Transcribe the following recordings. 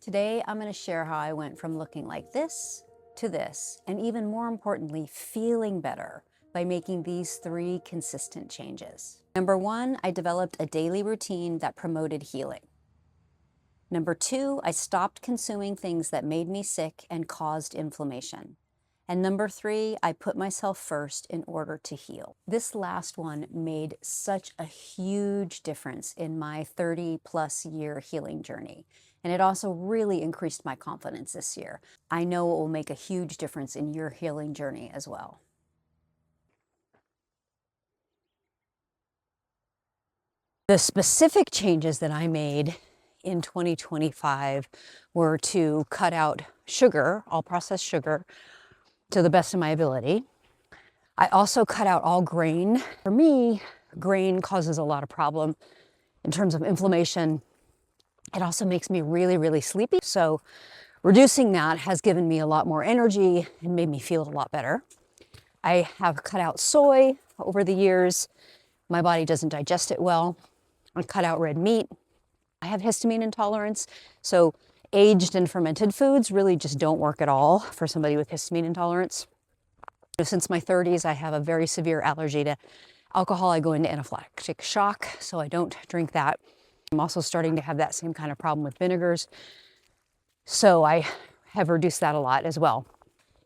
Today, I'm going to share how I went from looking like this to this, and even more importantly, feeling better by making these 3 consistent changes. Number 1, I developed a daily routine that promoted healing. Number 2, I stopped consuming things that made me sick and caused inflammation. And number 3, I put myself first in order to heal. This last one made such a huge difference in my 30+ year healing journey. And it also really increased my confidence this year. I know it will make a huge difference in your healing journey as well. The specific changes that I made in 2025 were to cut out sugar, all processed sugar, to the best of my ability. I also cut out all grain. For me, grain causes a lot of problem in terms of inflammation. It also makes me really, really sleepy. So reducing that has given me a lot more energy and made me feel a lot better. I have cut out soy over the years. My body doesn't digest it well. I cut out red meat. I have histamine intolerance. So aged and fermented foods really just don't work at all for somebody with histamine intolerance. Since my 30s, I have a very severe allergy to alcohol. I go into anaphylactic shock, so I don't drink that. I'm also starting to have that same kind of problem with vinegars. So I have reduced that a lot as well.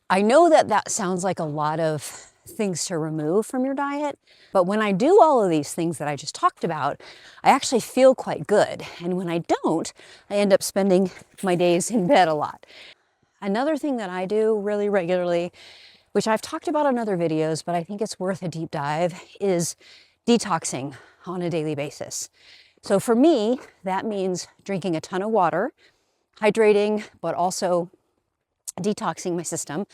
I know that that sounds like a lot of things to remove from your diet, but when I do all of these things that I just talked about, I actually feel quite good. And when I don't, I end up spending my days in bed a lot. Another thing that I do really regularly, which I've talked about in other videos, but I think it's worth a deep dive, is detoxing on a daily basis. So for me, that means drinking a ton of water, hydrating, but also detoxing my system.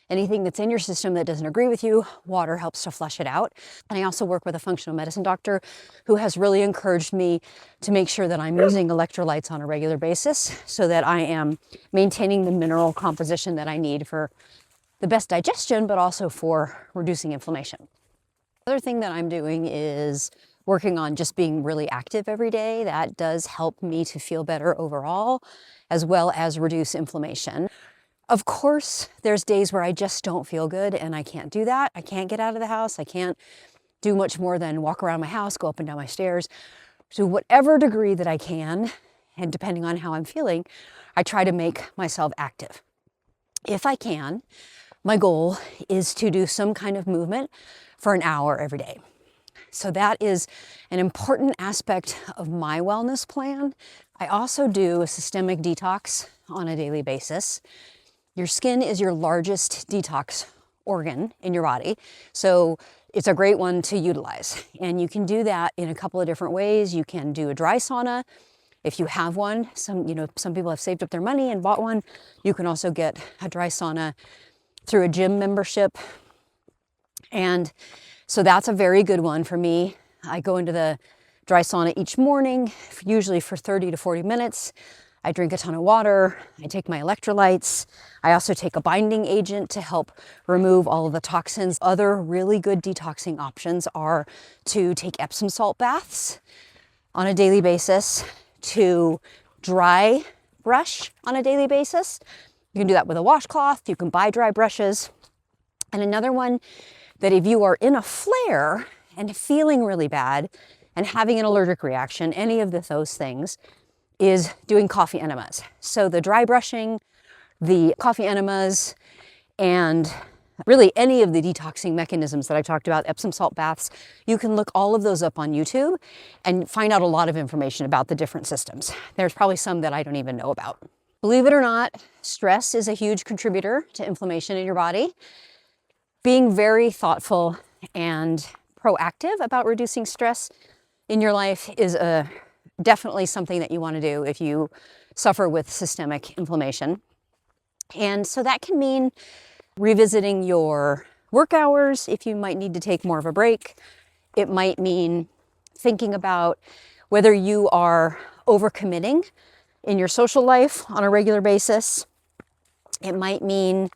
Anything that's in your system that doesn't agree with you, water helps to flush it out. And I also work with a functional medicine doctor who has really encouraged me to make sure that I'm using electrolytes on a regular basis so that I am maintaining the mineral composition that I need for the best digestion, but also for reducing inflammation. The other thing that I'm doing is working on just being really active every day. That does help me to feel better overall, as well as reduce inflammation. Of course, there's days where I just don't feel good and I can't do that. I can't get out of the house. I can't do much more than walk around my house, go up and down my stairs. To whatever degree that I can, and depending on how I'm feeling, I try to make myself active. If I can, my goal is to do some kind of movement for an hour every day. So that is an important aspect of my wellness plan. I also do a systemic detox on a daily basis. Your skin is your largest detox organ in your body, so it's a great one to utilize. And you can do that in a couple of different ways. You can do a dry sauna if you have one. Some people have saved up their money and bought one. You can also get a dry sauna through a gym membership. And so that's a very good one for me. I go into the dry sauna each morning, usually for 30 to 40 minutes. I drink a ton of water. I take my electrolytes. I also take a binding agent to help remove all of the toxins. Other really good detoxing options are to take Epsom salt baths on a daily basis, to dry brush on a daily basis. You can do that with a washcloth. You can buy dry brushes. And another one that if you are in a flare and feeling really bad and having an allergic reaction, any of those things, is doing coffee enemas. So the dry brushing, the coffee enemas, and really any of the detoxing mechanisms that I talked about, Epsom salt baths, you can look all of those up on YouTube and find out a lot of information about the different systems. There's probably some that I don't even know about. Believe it or not, stress is a huge contributor to inflammation in your body. Being very thoughtful and proactive about reducing stress in your life is definitely something that you want to do if you suffer with systemic inflammation. And so that can mean revisiting your work hours if you might need to take more of a break. It might mean thinking about whether you are overcommitting in your social life on a regular basis. It might mean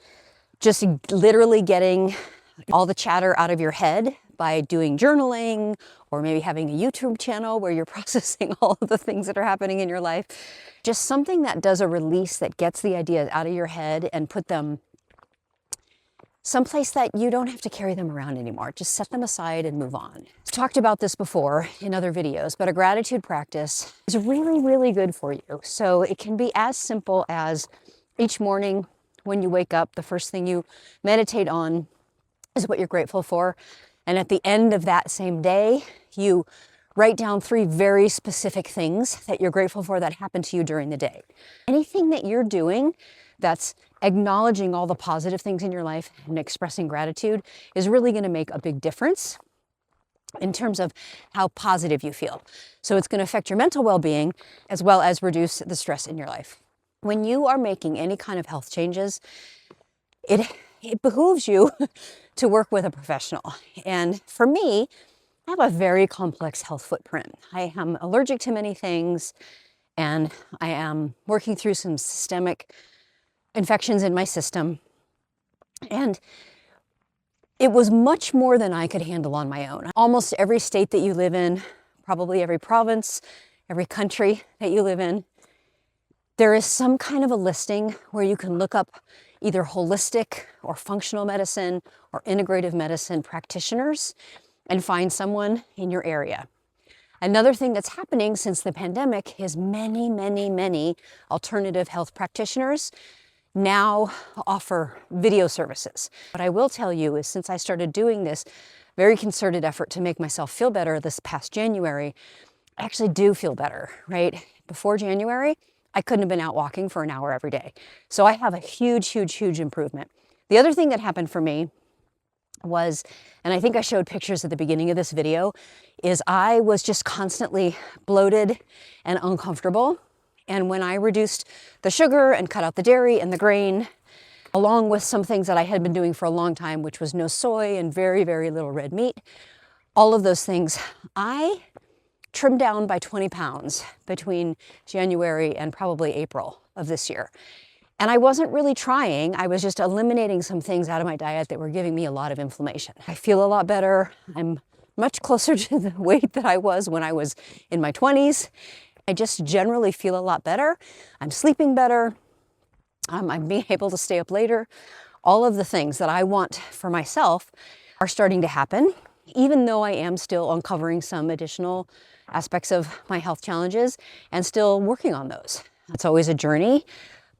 just literally getting all the chatter out of your head by doing journaling or maybe having a YouTube channel where you're processing all of the things that are happening in your life. Just something that does a release that gets the ideas out of your head and put them someplace that you don't have to carry them around anymore. Just set them aside and move on. I've talked about this before in other videos, but a gratitude practice is really, really good for you. So it can be as simple as each morning when you wake up, the first thing you meditate on is what you're grateful for. And at the end of that same day, you write down 3 very specific things that you're grateful for that happened to you during the day. Anything that you're doing that's acknowledging all the positive things in your life and expressing gratitude is really going to make a big difference in terms of how positive you feel. So it's going to affect your mental well-being as well as reduce the stress in your life. When you are making any kind of health changes, it behooves you to work with a professional. And for me, I have a very complex health footprint. I am allergic to many things, and I am working through some systemic infections in my system. And it was much more than I could handle on my own. Almost every state that you live in, probably every province, every country that you live in, there is some kind of a listing where you can look up either holistic or functional medicine or integrative medicine practitioners and find someone in your area. Another thing that's happening since the pandemic is many alternative health practitioners now offer video services. What I will tell you is since I started doing this very concerted effort to make myself feel better this past January, I actually do feel better, right? Before January, I couldn't have been out walking for an hour every day. So I have a huge improvement. The other thing that happened for me was, and I think I showed pictures at the beginning of this video, is I was just constantly bloated and uncomfortable. And when I reduced the sugar and cut out the dairy and the grain, along with some things that I had been doing for a long time, which was no soy and very little red meat, all of those things, I trimmed down by 20 pounds between January and probably April of this year. And I wasn't really trying, I was just eliminating some things out of my diet that were giving me a lot of inflammation. I feel a lot better. I'm much closer to the weight that I was when I was in my 20s. I just generally feel a lot better. I'm sleeping better. I'm being able to stay up later. All of the things that I want for myself are starting to happen, even though I am still uncovering some additional aspects of my health challenges and still working on those. It's always a journey,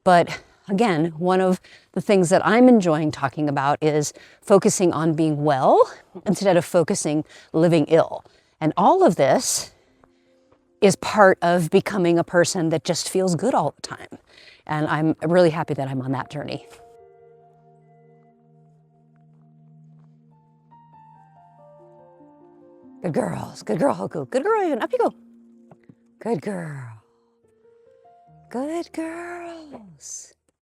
but again, one of the things that I'm enjoying talking about is focusing on being well instead of focusing living ill. And all of this is part of becoming a person that just feels good all the time. And I'm really happy that I'm on that journey. Good girls, good girl, Hoku. Good girl, even up you go. Good girl. Good girls.